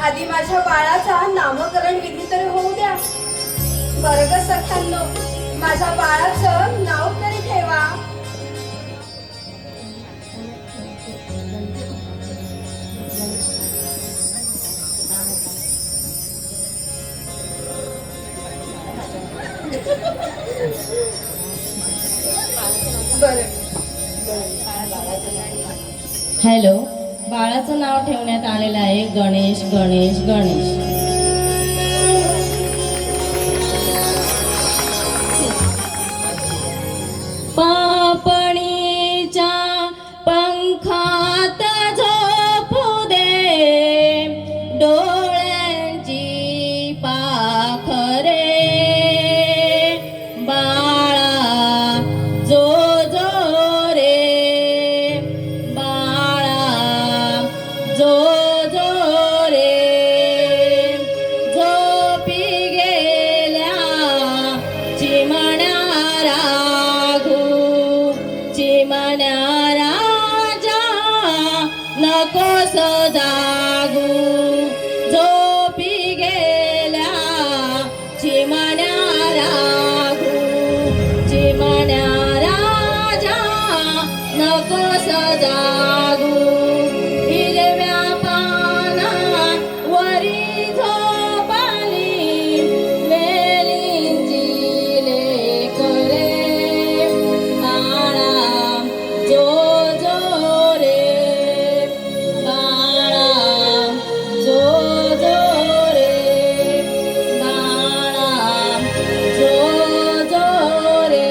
आधी माझ्या बाळाचा नामकरण विधी तरी होऊ द्या. वर्ग सख्यांनो, माझ्या बाळाचं नाव तरी ठेवा. हॅलो, बाळाचं नाव ठेवण्यात आलेलं आहे गणेश गणेश गणेश. पापणीच्या पंखात झोपू दे डोळ्यांची पाखरे बाळा जो जो रे बाळा जो जो रे झोपी गेल्या चिमण्या राघू चिमण्या राजा नकोस जागू झोपी गेल्या चिमण्या राघू चिमण्या राजा नकोस जागू हिरव्या पानावरी झोपाली वेलींची लेकरे बाळा जो जो रे बाळा जो जो रे बाळा जो जो रे.